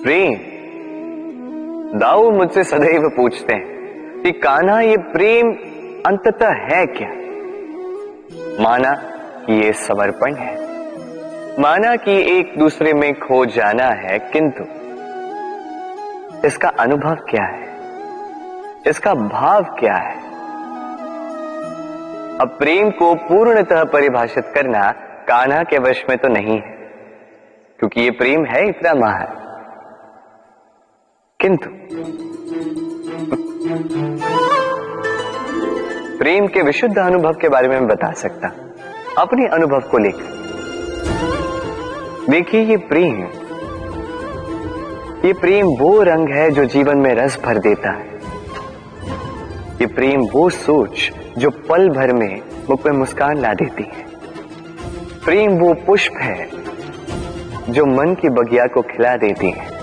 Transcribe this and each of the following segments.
प्रेम। दाऊ मुझसे सदैव पूछते हैं कि कान्हा ये प्रेम अंततः है क्या। माना कि ये समर्पण है, माना कि एक दूसरे में खो जाना है, किंतु इसका अनुभव क्या है, इसका भाव क्या है। अब प्रेम को पूर्णतः परिभाषित करना कान्हा के वश में तो नहीं है, क्योंकि ये प्रेम है इतना महान। किंतु प्रेम के विशुद्ध अनुभव के बारे में मैं बता सकता अपने अनुभव को लेकर। देखिए, ये प्रेम वो रंग है जो जीवन में रस भर देता है। ये प्रेम वो सोच जो पल भर में मुख में मुस्कान ला देती है। प्रेम वो पुष्प है जो मन की बगिया को खिला देती है।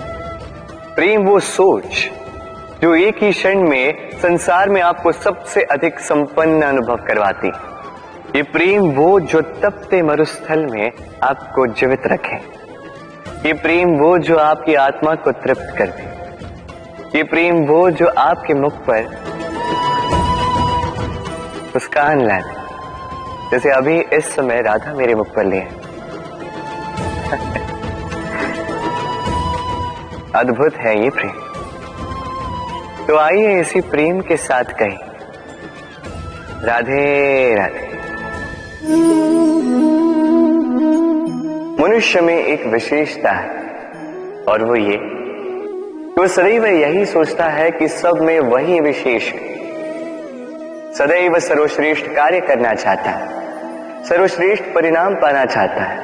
प्रेम वो सोच जो एक ही क्षण में संसार में आपको सबसे अधिक संपन्न अनुभव करवाती है। ये प्रेम वो जो तपते मरुस्थल में आपको जीवित रखे। ये प्रेम वो जो आपकी आत्मा को तृप्त कर दे। ये प्रेम वो जो आपके मुख पर मुस्कान ला दे, जैसे अभी इस समय राधा मेरे मुख पर ले है। अद्भुत है ये प्रेम। तो आइए इसी प्रेम के साथ कहें राधे राधे। मनुष्य में एक विशेषता है, और वो ये कि वो सदैव यही सोचता है कि सब में वही विशेष है। सदैव सर्वश्रेष्ठ कार्य करना चाहता है, सर्वश्रेष्ठ परिणाम पाना चाहता है,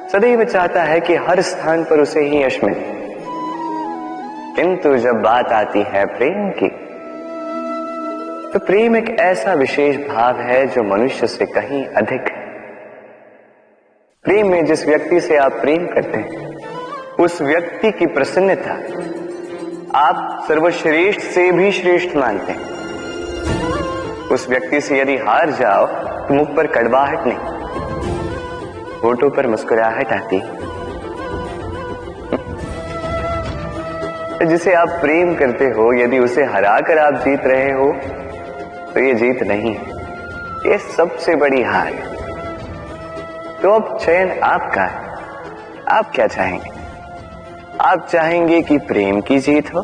सदैव चाहता है कि हर स्थान पर उसे ही यश मिले। किंतु जब बात आती है प्रेम की, तो प्रेम एक ऐसा विशेष भाव है जो मनुष्य से कहीं अधिक है। प्रेम में जिस व्यक्ति से आप प्रेम करते हैं, उस व्यक्ति की प्रसन्नता आप सर्वश्रेष्ठ से भी श्रेष्ठ मानते हैं। उस व्यक्ति से यदि हार जाओ तो मुख पर कड़वाहट नहीं, होठों पर मुस्कुराहट आती। जिसे आप प्रेम करते हो, यदि उसे हराकर आप जीत रहे हो, तो ये जीत नहीं है, ये सबसे बड़ी हार है। तो अब चयन आपका है। आप क्या चाहेंगे? आप चाहेंगे कि प्रेम की जीत हो,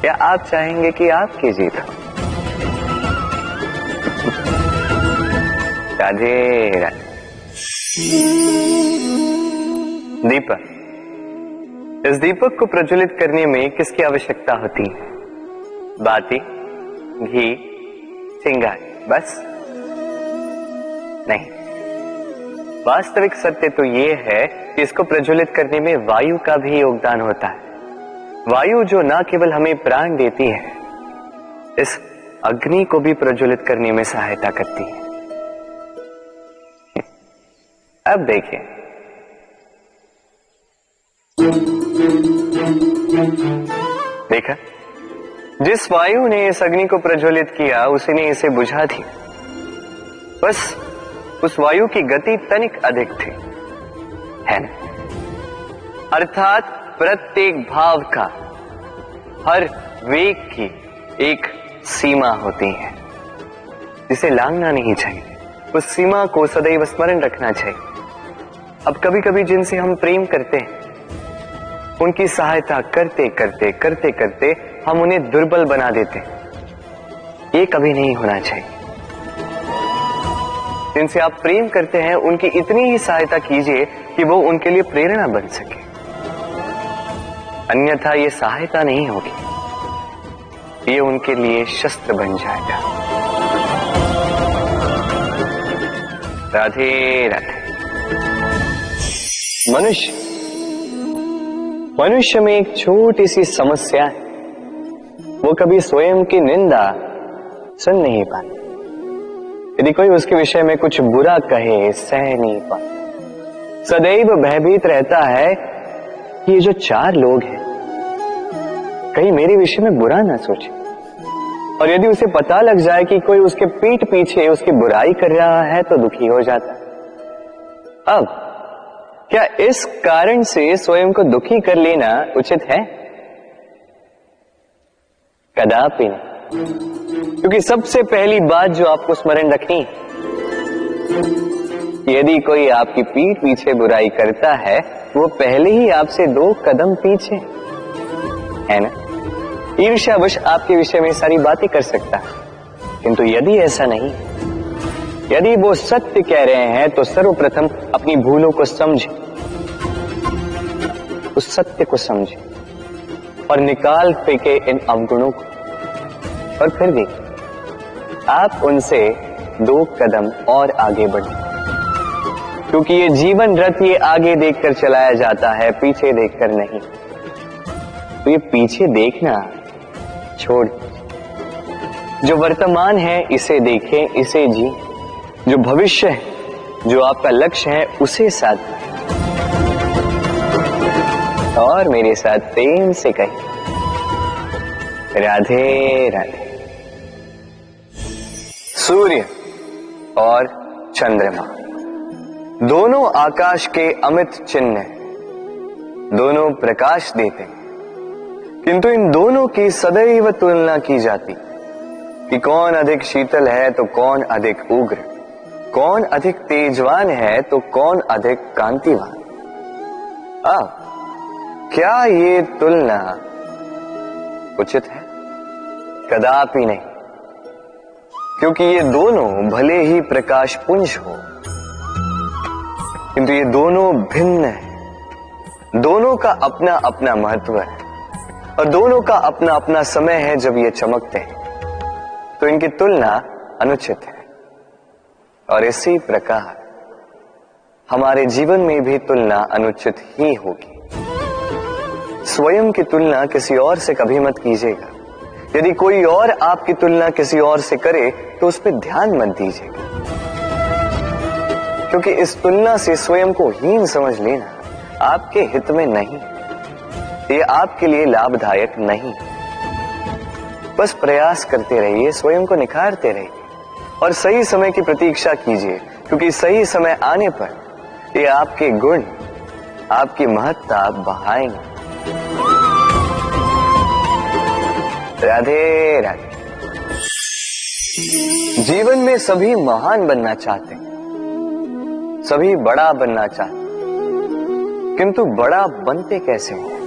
या आप चाहेंगे कि आपकी जीत हो? राधे राधे। दीपक, इस दीपक को प्रज्वलित करने में किसकी आवश्यकता होती है? बाती, घी, चिंगारी, बस नहीं। वास्तविक सत्य तो यह है कि इसको प्रज्वलित करने में वायु का भी योगदान होता है। वायु जो न केवल हमें प्राण देती है, इस अग्नि को भी प्रज्वलित करने में सहायता करती है। अब देखिए, देखा, जिस वायु ने इस अग्नि को प्रज्वलित किया, उसी ने इसे बुझा दिया। बस उस वायु की गति तनिक अधिक थी, है ना? अर्थात प्रत्येक भाव का, हर वेग की एक सीमा होती है, जिसे लांघना नहीं चाहिए। उस सीमा को सदैव स्मरण रखना चाहिए। अब कभी कभी जिनसे हम प्रेम करते हैं, उनकी सहायता करते करते करते करते हम उन्हें दुर्बल बना देते हैं। ये कभी नहीं होना चाहिए। जिनसे आप प्रेम करते हैं, उनकी इतनी ही सहायता कीजिए कि वो उनके लिए प्रेरणा बन सके, अन्यथा ये सहायता नहीं होगी, ये उनके लिए शस्त्र बन जाएगा। राधे राधे। मनुष्य में एक छोटी सी समस्या है, वो कभी स्वयं की निंदा सुन नहीं पाता। यदि कोई उसके विषय में कुछ बुरा कहे, सह नहीं पाता। सदैव भयभीत रहता है कि ये जो चार लोग हैं, कहीं मेरे विषय में बुरा ना सोचे। और यदि उसे पता लग जाए कि कोई उसके पीठ पीछे उसकी बुराई कर रहा है, तो दुखी हो जाता है। अब क्या इस कारण से स्वयं को दुखी कर लेना उचित है? कदापि नहीं। क्योंकि सबसे पहली बात जो आपको स्मरण रखनी है, यदि कोई आपकी पीठ पीछे बुराई करता है, वो पहले ही आपसे 2 कदम पीछे है ना। ईर्ष्यावश आपके विषय में सारी बातें कर सकता है, किंतु यदि ऐसा नहीं, यदि वो सत्य कह रहे हैं तो सर्वप्रथम अपनी भूलों को समझे, उस सत्य को समझे और निकाल फेंके इन अवगुणों को, और फिर देखिए आप उनसे 2 कदम और आगे बढ़े। क्योंकि ये जीवन रथ ये आगे देखकर चलाया जाता है, पीछे देखकर नहीं। तो ये पीछे देखना छोड़, जो वर्तमान है इसे देखें, इसे जी। जो भविष्य है, जो आपका लक्ष्य है, उसे साथ और मेरे साथ प्रेम से कहें, राधे राधे। सूर्य और चंद्रमा दोनों आकाश के अमित चिन्ह हैं, दोनों प्रकाश देते हैं, किंतु इन दोनों की सदैव तुलना की जाती कि कौन अधिक शीतल है तो कौन अधिक उग्र, कौन अधिक तेजवान है तो कौन अधिक कांतिवान। अब क्या ये तुलना उचित है? कदापि नहीं। क्योंकि ये दोनों भले ही प्रकाश पुंज हो, किंतु ये दोनों भिन्न है। दोनों का अपना अपना महत्व है और दोनों का अपना अपना समय है जब ये चमकते हैं, तो इनकी तुलना अनुचित है। और इसी प्रकार हमारे जीवन में भी तुलना अनुचित ही होगी। स्वयं की तुलना किसी और से कभी मत कीजिएगा। यदि कोई और आपकी तुलना किसी और से करे तो उस पर ध्यान मत दीजिएगा, क्योंकि इस तुलना से स्वयं को हीन समझ लेना आपके हित में नहीं, ये आपके लिए लाभदायक नहीं। बस प्रयास करते रहिए, स्वयं को निखारते रहिए और सही समय की प्रतीक्षा कीजिए, क्योंकि सही समय आने पर ये आपके गुण, आपकी महत्ता बढ़ाएंगे। राधे राधे। जीवन में सभी महान बनना चाहते हैं, सभी बड़ा बनना चाहते हैं, किंतु बड़ा बनते कैसे हैं?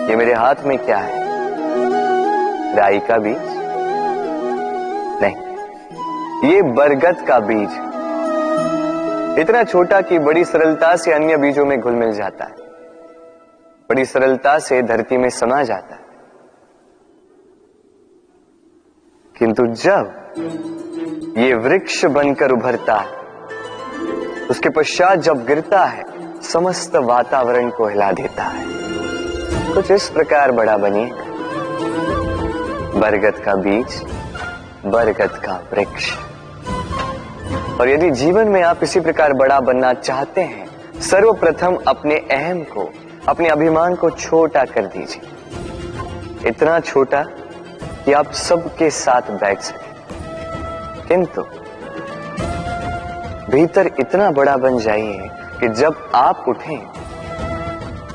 ये मेरे हाथ में क्या है? राई का बीज? नहीं, ये बरगद का बीज, इतना छोटा कि बड़ी सरलता से अन्य बीजों में घुल मिल जाता है, बड़ी सरलता से धरती में समा जाता है। किंतु जब ये वृक्ष बनकर उभरता है, उसके पश्चात जब गिरता है, समस्त वातावरण को हिला देता है। कुछ इस प्रकार बड़ा बनिएगा, बरगद का बीज, बरगद का वृक्ष। और यदि जीवन में आप इसी प्रकार बड़ा बनना चाहते हैं, सर्वप्रथम अपने अहम को, अपने अभिमान को छोटा कर दीजिए, इतना छोटा कि आप सबके साथ बैठ सकें। किंतु भीतर इतना बड़ा बन जाइए कि जब आप उठें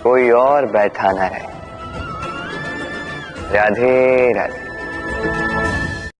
कोई और बैठा ना रहे। राधे राधे।